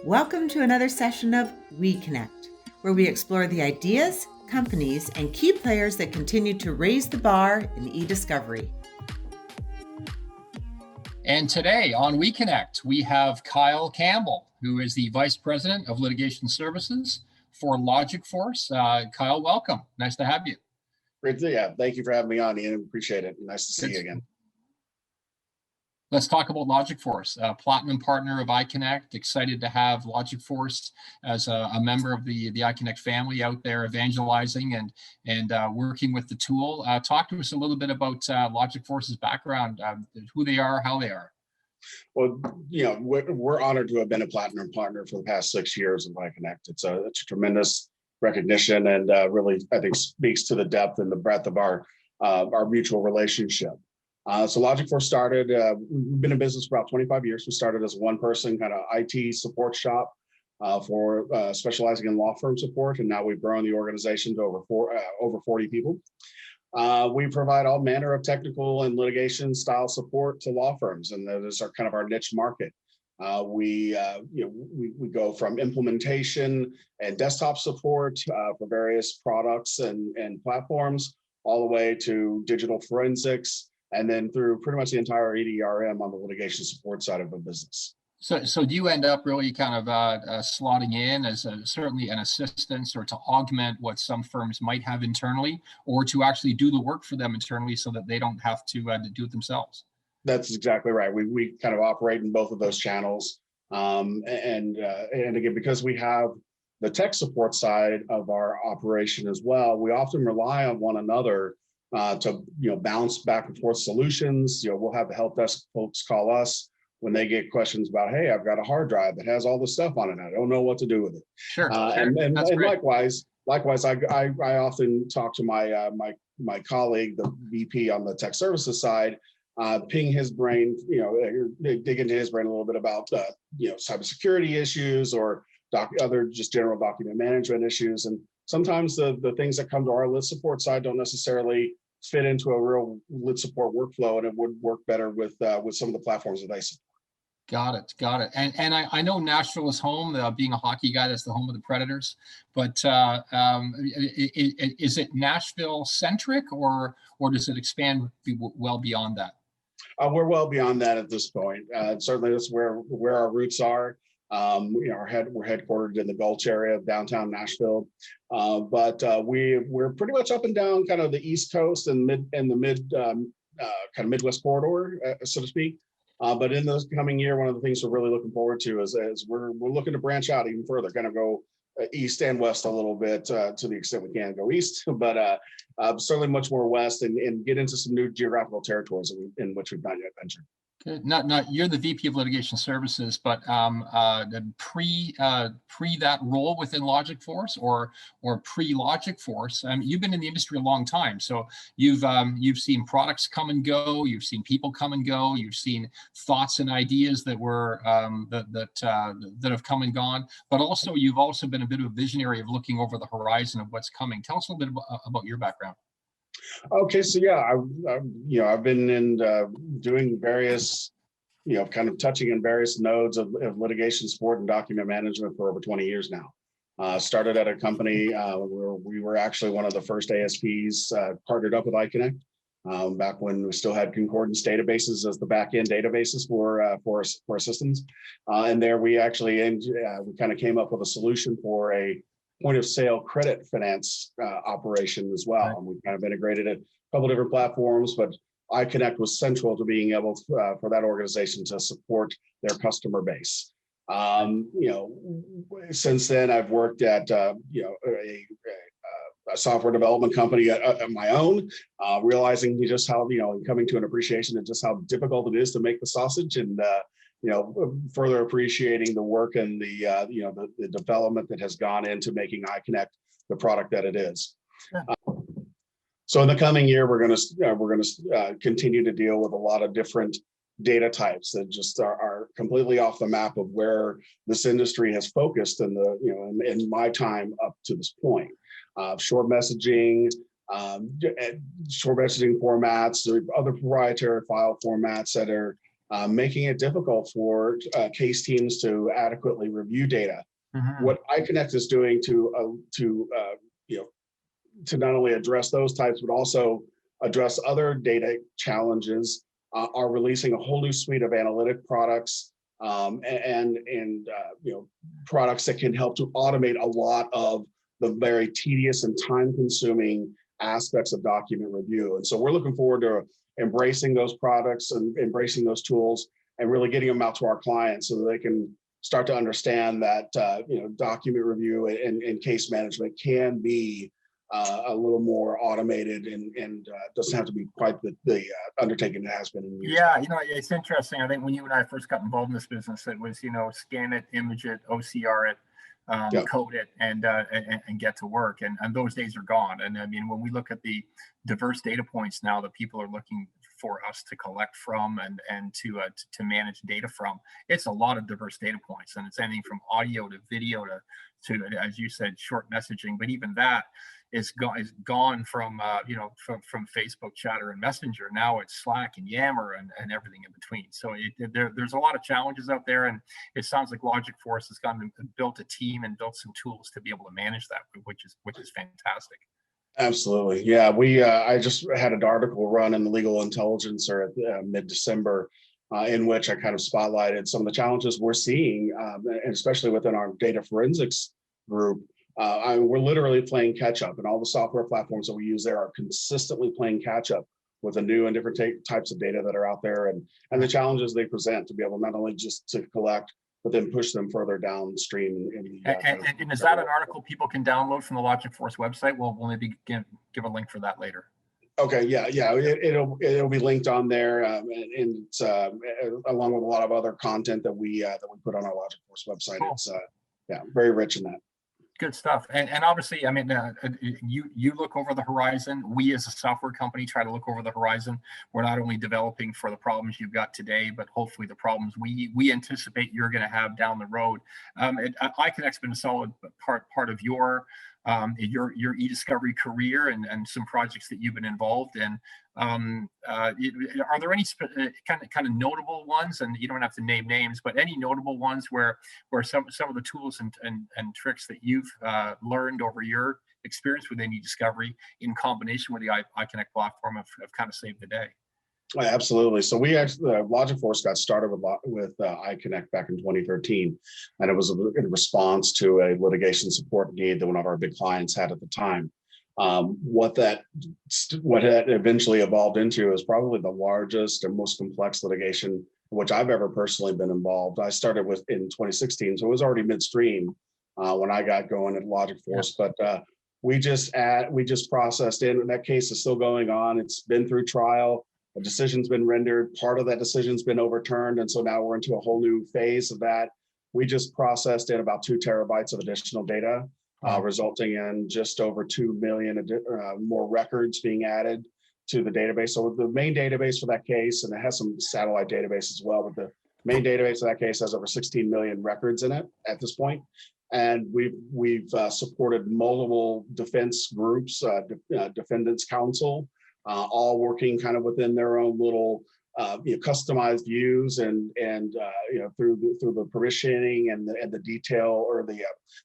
Welcome to another session of weCONECT, where we explore the ideas, companies, and key players that continue to raise the bar in eDiscovery. And today on weCONECT, we have Kyle Campbell, who is the Vice President of Litigation Services for LogicForce. Kyle, welcome. Nice to have you. Great to see you. Thank you for having me on, Ian. Appreciate it. Nice to see you again. Let's talk about LogicForce, a platinum partner of iCONECT. Excited to have LogicForce as a member of the iCONECT family out there evangelizing and working with the tool. Talk to us a little bit about LogicForce's background, who they are, how they are. Well, you know, we're honored to have been a platinum partner for the past 6 years of iCONECT. It's a tremendous recognition and really, I think, speaks to the depth and the breadth of our mutual relationship. So LogicForce started, we've been in business for about 25 years. We started as a one-person kind of IT support shop for specializing in law firm support, and now we've grown the organization to over 40 people. We provide all manner of technical and litigation style support to law firms, and that is our kind of our niche market. We go from implementation and desktop support for various products and platforms, all the way to digital forensics, and then through pretty much the entire EDRM on the litigation support side of a business. So do you end up really kind of slotting in as certainly an assistance or to augment what some firms might have internally, or to actually do the work for them internally so that they don't have to do it themselves? That's exactly right. We kind of operate in both of those channels. And again, because we have the tech support side of our operation as well, we often rely on one another to bounce back and forth solutions. We'll have the help desk folks call us when they get questions about, hey, I've got a hard drive that has all this stuff on it. I don't know what to do with it. Sure. And likewise, I often talk to my colleague, the VP on the tech services side, ping his brain, dig into his brain a little bit about cybersecurity issues or other just general document management issues. And sometimes the things that come to our lit support side don't necessarily fit into a real lit support workflow, and it would work better with some of the platforms that they support. Got it. And I know Nashville is home. Being a hockey guy, that's the home of the Predators. But is it Nashville centric, or does it expand well beyond that? We're well beyond that at this point. Certainly, that's where our roots are. We're headquartered in the Gulch area of downtown Nashville, but we're pretty much up and down kind of the East Coast and the kind of Midwest corridor, so to speak. But in this coming year, one of the things we're really looking forward to is we're looking to branch out even further, kind of go east and west a little bit to the extent we can go east, but certainly much more west and get into some new geographical territories in which we've not yet ventured. Good. Not you're the VP of Litigation Services, but pre that role within LogicForce or pre LogicForce, you've been in the industry a long time. So you've seen products come and go, you've seen people come and go, you've seen thoughts and ideas that were that have come and gone. But also you've also been a bit of a visionary of looking over the horizon of what's coming. Tell us a little bit about your background. Okay, so yeah, I've been in doing various, kind of touching in various nodes of litigation support and document management for over 20 years now. Started at a company where we were actually one of the first ASPs partnered up with iCONECT back when we still had concordance databases as the back-end databases for systems. And there we actually we kind of came up with a solution for a point of sale credit finance operation as well. Right. And we kind of integrated it a couple different platforms, but iCONECT was central to being able to, for that organization to support their customer base. Since then I've worked at a software development company at my own, realizing just how, coming to an appreciation of just how difficult it is to make the sausage, and further appreciating the work and the development that has gone into making iCONECT the product that it is. Sure. So in the coming year, we're going to continue to deal with a lot of different data types that just are completely off the map of where this industry has focused in my time up to this point. Short messaging formats, other proprietary file formats that are making it difficult for case teams to adequately review data. Mhm. What iCONECT is doing to not only address those types, but also address other data challenges, are releasing a whole new suite of analytic products, and products that can help to automate a lot of the very tedious and time-consuming aspects of document review. And so we're looking forward to embracing those products and embracing those tools and really getting them out to our clients so that they can start to understand that document review and case management can be a little more automated and doesn't have to be quite the undertaking it has been in years. Yeah, it's interesting. I think when you and I first got involved in this business, it was, scan it, image it, OCR it, code it, and get to work. And those days are gone. And I mean, when we look at the diverse data points now that people are looking for us to collect from and to manage data from, it's a lot of diverse data points, and it's anything from audio to video to as you said, short messaging. But even that is gone from from Facebook chatter and Messenger. Now it's Slack and Yammer and everything in between. So there's a lot of challenges out there, and it sounds like LogicForce has gone and built a team and built some tools to be able to manage that, which is fantastic. Absolutely. Yeah, I just had an article run in the Legal Intelligencer at mid-December, in which I kind of spotlighted some of the challenges we're seeing, and especially within our data forensics group. We're literally playing catch up, and all the software platforms that we use there are consistently playing catch up with the new and different types of data that are out there, and the challenges they present to be able not only just to collect, but then push them further downstream. And is that an article people can download from the LogicForce website? We'll maybe give a link for that later. Okay, yeah, it'll be linked on there, and it's along with a lot of other content that we put on our LogicForce website. Cool. It's very rich in that. Good stuff. And obviously, I mean, you look over the horizon. We as a software company try to look over the horizon. We're not only developing for the problems you've got today, but hopefully the problems we anticipate you're going to have down the road. iCONECT's been a solid part of your eDiscovery career and some projects that you've been involved in. Are there any kind of notable ones, and you don't have to name names, but any notable ones where some of the tools and tricks that you've learned over your experience with eDiscovery in combination with the iCONECT platform have kind of saved the day? Absolutely. So we actually, LogicForce got started with iCONECT back in 2013, and it was in response to a litigation support need that one of our big clients had at the time. What that eventually evolved into is probably the largest and most complex litigation in which I've ever personally been involved. I started with in 2016, so it was already midstream when I got going at LogicForce. Yeah. But we just processed in, and that case is still going on. It's been through trial. A decision's been rendered. Part of that decision's been overturned, and so now we're into a whole new phase of that. We just processed in about 2 terabytes of additional data, resulting in just over 2 million more records being added to the database. So the main database for that case, and it has some satellite database as well, but the main database of that case has over 16 million records in it at this point. And we've supported multiple defense groups, defendants counsel, all working kind of within their own little customized views and through the provisioning and the detail or the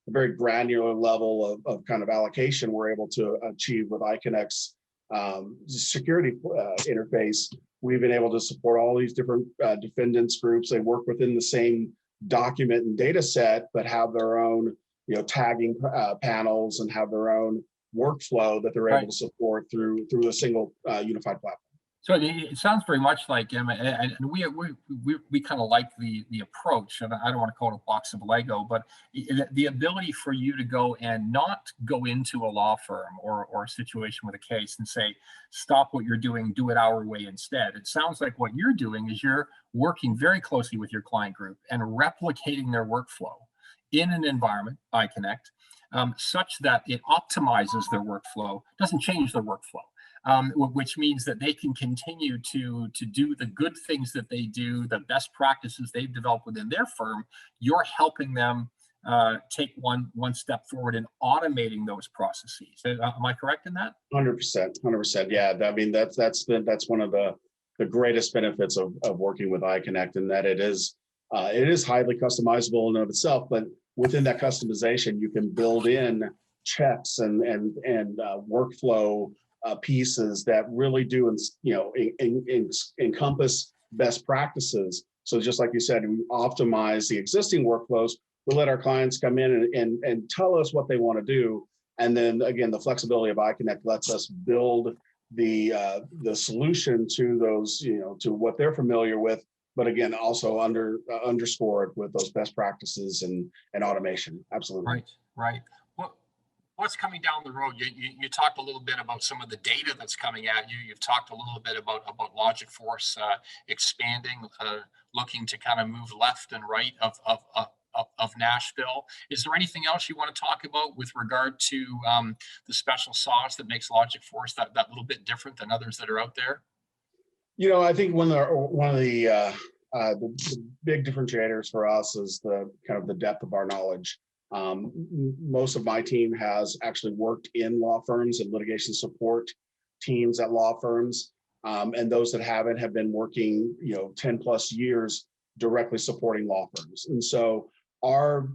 very granular level of kind of allocation we're able to achieve with iCONECT's security interface. We've been able to support all these different defendants groups. They work within the same document and data set, but have their own tagging panels and have their own workflow that they're able to support through a single unified platform. So it sounds very much like, and we kind of like the approach, and I don't want to call it a box of Lego, but the ability for you to go and not go into a law firm or a situation with a case and say, stop what you're doing, do it our way instead. It sounds like what you're doing is you're working very closely with your client group and replicating their workflow in an environment, iCONECT, such that it optimizes their workflow, doesn't change their workflow. Which means that they can continue to do the good things that they do, the best practices they've developed within their firm. You're helping them take one step forward in automating those processes. Am I correct in that? 100%. Yeah. I mean, that's one of the the greatest benefits of working with iCONECT, and that it is highly customizable in and of itself, but within that customization, you can build in checks and workflow pieces that really do, encompass best practices. So just like you said, we optimize the existing workflows. We let our clients come in and tell us what they want to do. And then again, the flexibility of iCONECT lets us build the solution to those, to what they're familiar with, but again, also underscore it with those best practices and automation. Absolutely. Right. What's coming down the road? You talked a little bit about some of the data that's coming at you. You've talked a little bit about LogicForce expanding, looking to kind of move left and right of Nashville. Is there anything else you want to talk about with regard to the special sauce that makes LogicForce that little bit different than others that are out there? I think one of the big differentiators for us is the kind of the depth of our knowledge. Most of my team has actually worked in law firms and litigation support teams at law firms. And those that haven't have been working, 10 plus years directly supporting law firms. And so our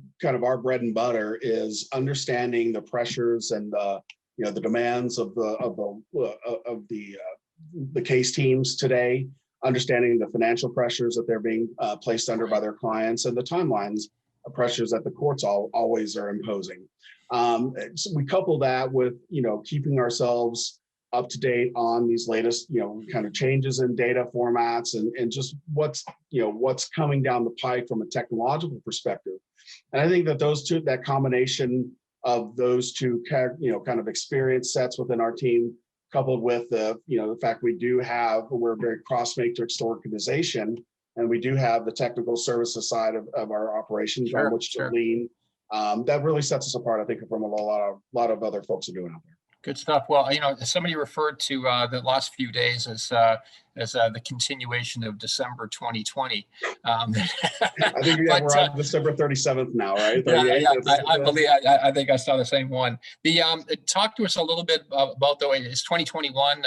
bread and butter is understanding the pressures and the demands of the case teams today, understanding the financial pressures that they're being placed under by their clients, and the timelines pressures that the courts always are imposing. So we couple that with, keeping ourselves up to date on these latest, kind of changes in data formats and just what's coming down the pike from a technological perspective. And I think that that combination of those two, kind of experience sets within our team, coupled with the fact we're a very cross-matrix organization, and we do have the technical services side of our operations on which to lean. That really sets us apart, I think, from a lot of other folks are doing out there. Good stuff. Well, somebody referred to the last few days as the continuation of December 2020 I think we're on December 37th now, right? I believe. I think I saw the same one. Talk to us a little bit about the way it's 2021.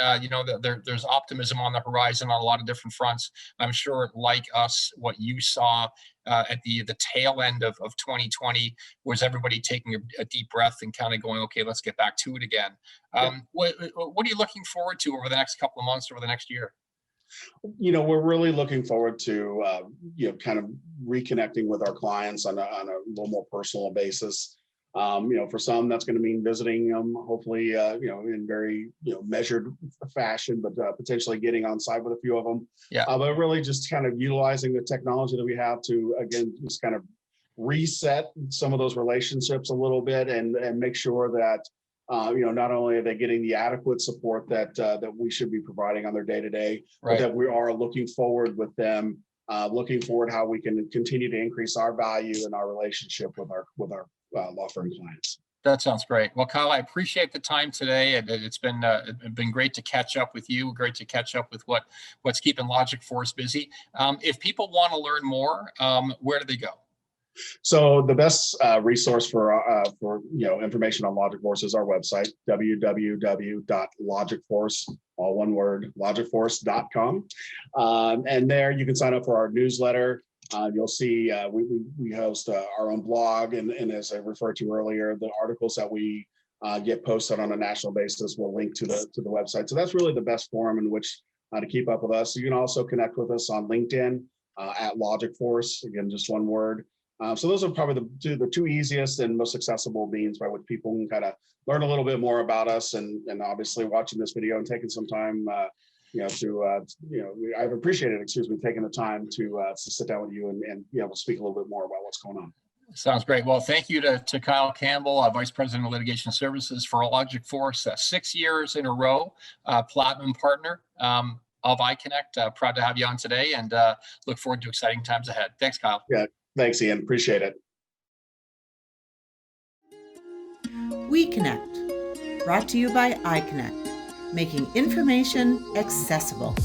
There's optimism on the horizon on a lot of different fronts. I'm sure, like us, what you saw at the tail end of 2020 was everybody taking a deep breath and kind of going, okay, let's get back to it again. What are you looking forward to over the next couple of months, over the next year? We're really looking forward to, kind of reconnecting with our clients on a little more personal basis. For some, that's going to mean visiting them, hopefully, in very, measured fashion, but potentially getting on site with a few of them. But really just kind of utilizing the technology that we have to, again, just kind of reset some of those relationships a little bit and make sure that, not only are they getting the adequate support that we should be providing on their day-to-day, but that we are looking forward with them, looking forward how we can continue to increase our value and our relationship with our law firm clients. That sounds great. Well, Kyle, I appreciate the time today. It's been great to catch up with you. Great to catch up with what's keeping LogicForce busy. If people want to learn more, where do they go? So the best resource for information on LogicForce is our website, www.logicforce, all one word, logicforce.com. And there you can sign up for our newsletter. You'll see we host our own blog, and as I referred to earlier, the articles that we get posted on a national basis will link to the website. So that's really the best forum in which to keep up with us. You can also connect with us on LinkedIn at LogicForce, again, just one word. So those are probably the two easiest and most accessible means by which people can kind of learn a little bit more about us, and obviously watching this video and taking some time, I've appreciated, taking the time to sit down with you and be able to speak a little bit more about what's going on. Sounds great. Well, thank you to Kyle Campbell, Vice President of Litigation Services for LogicForce, 6 years in a row, Platinum Partner of iCONECT. Proud to have you on today, and look forward to exciting times ahead. Thanks, Kyle. Yeah. Thanks, Ian. Appreciate it. weCONECT, brought to you by iCONECT, making information accessible.